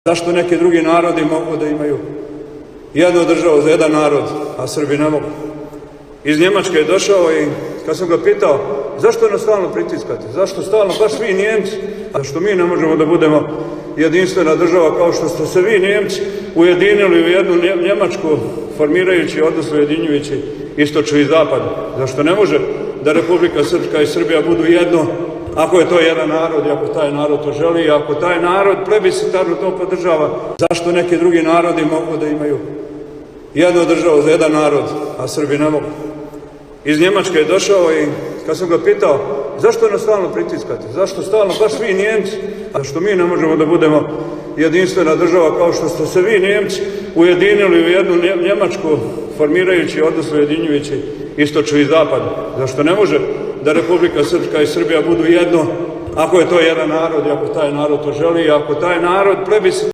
Zašto neki drugi narodi mogu da imaju jednu državu za jedan narod, a Srbi ne mogu? Iz Njemačke je došao i kad sam ga pitao zašto nas stalno pritiskate, zašto stalno baš vi Njemci, zašto mi ne možemo da budemo jedinstvena država kao što ste se vi Njemci ujedinili u jednu Njemačku formirajući, odnosno ujedinjujući istočnu i zapad, zašto ne može da Republika Srpska i Srbija budu jedno ako je to jedan narod i ako taj narod to želi i ako taj narod plebiscitarno to podržava? Zašto neki drugi narodi mogu da imaju jednu državu za jedan narod, a Srbi ne mogu? Iz Njemačke je došao i kad sam ga pitao zašto nas stalno pritiskate, zašto stalno baš vi Njemci, zašto mi ne možemo da budemo jedinstvena država kao što ste se vi Njemci ujedinili u jednu Njemačku formirajući, odnosno ujedinjujući istočnu i zapad, zašto ne može da Republika Srpska i Srbija budu jedno ako je to jedan narod i ako taj narod to želi i ako taj narod plebiscitarno